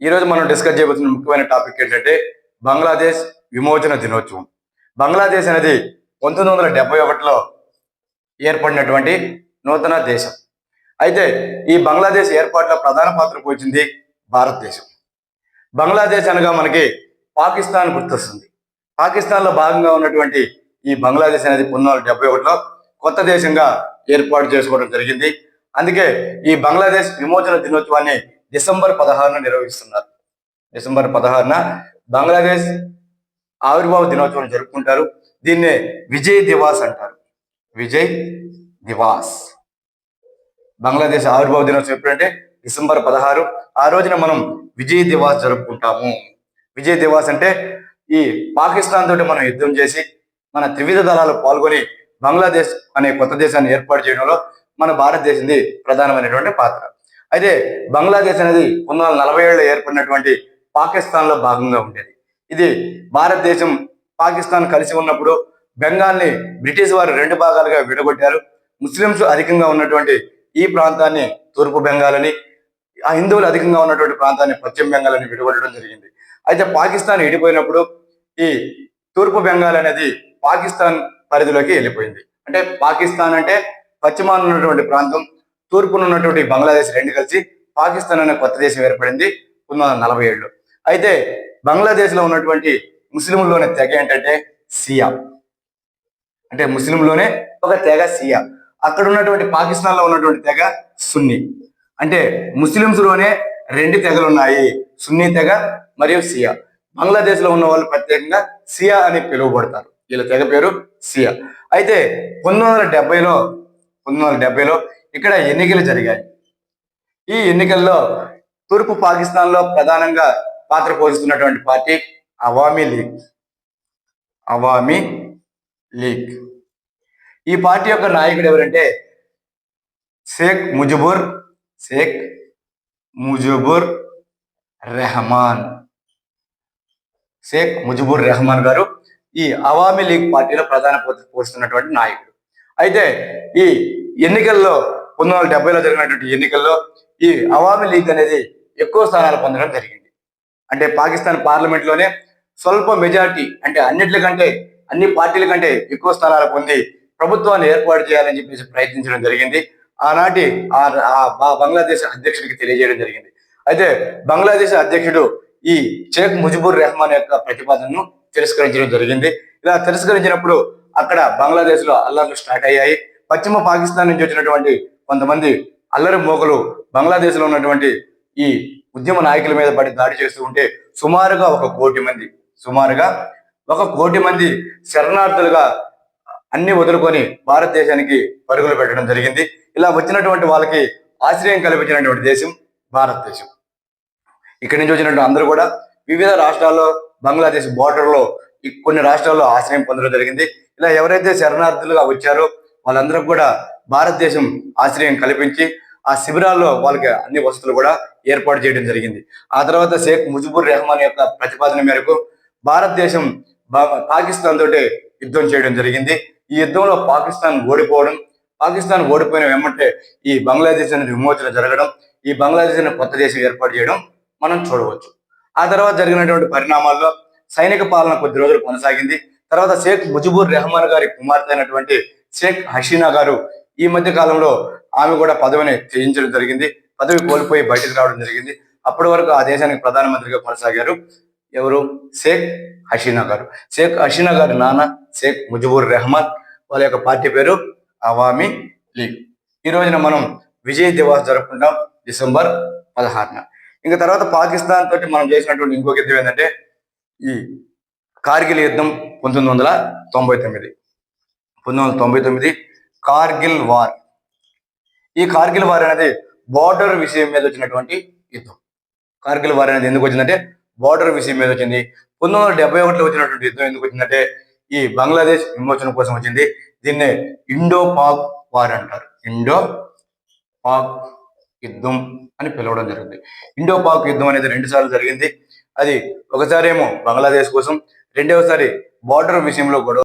ఈ రోజు మనం డిస్కస్ చేయబోతున్న ముఖ్యమైన టాపిక్ ఏంటంటే బంగ్లాదేశ్ విమోచన దినోత్సవం. బంగ్లాదేశ్ అనేది 1971లో ఏర్పడినటువంటి నూతన దేశం. అయితే ఈ బంగ్లాదేశ్ ఏర్పాటులో ప్రధాన పాత్ర పోషించింది భారతదేశం. బంగ్లాదేశ్ అనగా మనకి పాకిస్తాన్ గుర్తొస్తుంది. పాకిస్తాన్లో భాగంగా ఉన్నటువంటి ఈ బంగ్లాదేశ్ అనేది 1971లో కొత్త దేశంగా ఏర్పాటు చేసుకోవడం జరిగింది. అందుకే ఈ బంగ్లాదేశ్ విమోచన దినోత్సవాన్ని డిసెంబర్ 16న నిర్వహిస్తున్నారు. డిసెంబర్ 16న బంగ్లాదేశ్ ఆవిర్భావ దినోత్సవం జరుపుకుంటారు. దీన్నే విజయ్ దివాస్ అంటారు. విజయ్ దివాస్. బంగ్లాదేశ్ ఆవిర్భావ దినోత్సవం ఎప్పుడంటే డిసెంబర్ 16. ఆ రోజున మనం విజయ్ దివాస్ జరుపుకుంటాము. విజయ్ దివాస్ అంటే ఈ పాకిస్తాన్ తోటి మనం యుద్ధం చేసి మన త్రివిధ దళాలు పాల్గొని బంగ్లాదేశ్ అనే కొత్త దేశాన్ని ఏర్పాటు చేయడంలో మన భారతదేశంది ప్రధానమైనటువంటి పాత్ర. అయితే బంగ్లాదేశ్ అనేది 1947లో ఏర్పడినటువంటి పాకిస్తాన్ లో భాగంగా ఉండేది. ఇది భారతదేశం పాకిస్తాన్ కలిసి ఉన్నప్పుడు బెంగాల్ని బ్రిటిష్ వారు 2 భాగాలుగా విడగొట్టారు. ముస్లింస్ అధికంగా ఉన్నటువంటి ఈ ప్రాంతాన్ని తూర్పు బెంగాల్ అని, ఆ హిందువులు అధికంగా ఉన్నటువంటి ప్రాంతాన్ని పశ్చిమ బెంగాల్ అని విడగొట్టడం జరిగింది. అయితే పాకిస్తాన్ విడిపోయినప్పుడు ఈ తూర్పు బెంగాల్ అనేది పాకిస్తాన్ పరిధిలోకి వెళ్ళిపోయింది. అంటే పాకిస్తాన్ అంటే పశ్చిమాన ఉన్నటువంటి ప్రాంతం, తూర్పున ఉన్నటువంటి బంగ్లాదేశ్ రెండు కలిసి పాకిస్తాన్ అనే కొత్త దేశం ఏర్పడింది 1947లో. అయితే బంగ్లాదేశ్ లో ఉన్నటువంటి ముస్లింల్లోనే తెగ ఏంటంటే సియా. అంటే ముస్లింలోనే ఒక తెగ సియా. అక్కడ ఉన్నటువంటి పాకిస్తాన్ లో ఉన్నటువంటి తెగ సున్నీ. అంటే ముస్లింస్ లోనే 2 తెగలు ఉన్నాయి, సున్నీ తెగ మరియు సియా. బంగ్లాదేశ్ లో ఉన్న వాళ్ళు ప్రత్యేకంగా సియా అని పిలువబడతారు. వీళ్ళ తెగ పేరు సియా. అయితే 1970లో ఇక్కడ ఎన్నికలు జరిగాయి. ఈ ఎన్నికల్లో తూర్పు పాకిస్తాన్ లో ప్రధానంగా పాత్ర పోషిస్తున్నటువంటి పార్టీ అవామీ లీగ్. అవామీ లీగ్. ఈ పార్టీ యొక్క నాయకుడు ఎవరంటే షేక్ ముజిబుర్ రెహమాన్. షేక్ ముజిబుర్ రెహమాన్ గారు ఈ అవామీ లీగ్ పార్టీలో ప్రధాన పాత్ర పోషిస్తున్నటువంటి నాయకుడు. అయితే ఈ ఎన్నికల్లో 1970లో జరిగినటువంటి ఎన్నికల్లో ఈ అవామీ లీగ్ అనేది ఎక్కువ స్థానాలు పొందడం జరిగింది. అంటే పాకిస్తాన్ పార్లమెంట్ లోనే స్వల్ప మెజారిటీ, అంటే అన్ని పార్టీల కంటే ఎక్కువ స్థానాలు పొంది ప్రభుత్వాన్ని ఏర్పాటు చేయాలని చెప్పేసి ప్రయత్నించడం జరిగింది. ఆనాటి బంగ్లాదేశ్ అధ్యక్షుడికి తెలియజేయడం జరిగింది. అయితే బంగ్లాదేశ్ అధ్యక్షుడు ఈ షేక్ ముజిబుర్ రెహమాన్ యొక్క ప్రతిపాదనను తిరస్కరించడం జరిగింది. ఇలా తిరస్కరించినప్పుడు అక్కడ బంగ్లాదేశ్ లో అల్లర్లు స్టార్ట్ అయ్యాయి. పశ్చిమ పాకిస్తాన్ నుంచి వచ్చినటువంటి కొంతమంది అల్లరి మోకలు బంగ్లాదేశ్ లో ఉన్నటువంటి ఈ ఉద్యమ నాయకుల మీద పడి దాడి చేస్తూ ఉంటే సుమారుగా 1 కోటి మంది శరణార్థులుగా అన్ని వదులుకొని భారతదేశానికి పరుగులు పెట్టడం జరిగింది. ఇలా వచ్చినటువంటి వాళ్ళకి ఆశ్రయం కల్పించినటువంటి దేశం భారతదేశం. ఇక్కడి నుంచి వచ్చినటువంటి అందరూ కూడా వివిధ రాష్ట్రాల్లో బంగ్లాదేశ్ బోర్డర్లో కొన్ని రాష్ట్రాల్లో ఆశ్రయం పొందడం జరిగింది. ఇలా ఎవరైతే శరణార్థులుగా వచ్చారో వాళ్ళందరూ కూడా భారతదేశం ఆశ్రయం కల్పించి ఆ శిబిరాల్లో వాళ్ళకి అన్ని వసతులు కూడా ఏర్పాటు చేయడం జరిగింది. ఆ తర్వాత షేక్ ముజిబుర్ రెహమాన్ యొక్క ప్రతిపాదన మేరకు భారతదేశం పాకిస్తాన్ తోటి యుద్ధం చేయడం జరిగింది. ఈ యుద్ధంలో పాకిస్తాన్ ఓడిపోయిన వెంబటే ఈ బంగ్లాదేశ్ అనేది విమోచన జరగడం, ఈ బంగ్లాదేశ్ అనే కొత్త దేశం ఏర్పాటు చేయడం మనం చూడవచ్చు. ఆ తర్వాత జరిగినటువంటి పరిణామాల్లో సైనిక పాలన కొద్ది రోజులు కొనసాగింది. తర్వాత షేక్ ముజిబుర్ రెహమాన్ గారి కుమార్తె అయినటువంటి షేక్ హసీనా గారు ఈ మధ్య కాలంలో ఆమె కూడా పదవిని త్యజించడం జరిగింది. పదవి కోల్పోయి బయటకు రావడం జరిగింది. అప్పటి వరకు ఆ దేశానికి ప్రధానమంత్రిగా కొనసాగారు ఎవరు? షేక్ హసీనా గారు. షేక్ హసీనా గారి నాన్న షేక్ ముజిబుర్ రెహమాన్, వాళ్ళ యొక్క పార్టీ పేరు అవామీ లీగ్. ఈ రోజున మనం విజయ్ దివాస్ జరుపుకుంటాం డిసెంబర్ 16న. ఇంకా తర్వాత పాకిస్తాన్ తోటి మనం చేసినటువంటి ఇంకొక యుద్ధం ఏంటంటే ఈ కార్గిల్ యుద్ధం 1999 కార్గిల్ వార్. ఈ కార్గిల్ వార్ అనేది బోర్డర్ విషయం మీద వచ్చినటువంటి యుద్ధం. కార్గిల్ వార్ అనేది ఎందుకు వచ్చిందంటే బోర్డర్ విషయం మీద వచ్చింది. 1971లో వచ్చినటువంటి యుద్ధం ఎందుకు వచ్చిందంటే ఈ బంగ్లాదేశ్ విమోచన కోసం వచ్చింది. దీన్నే ఇండో పాక్ వార్ అంటారు. ఇండో పాక్ యుద్ధం అని పిలవడం జరిగింది. ఇండో పాక్ యుద్ధం అనేది 2 సార్లు జరిగింది. అది ఒకసారి ఏమో బంగ్లాదేశ్ కోసం, రెండవసారి బోర్డర్ విషయంలో గొడవ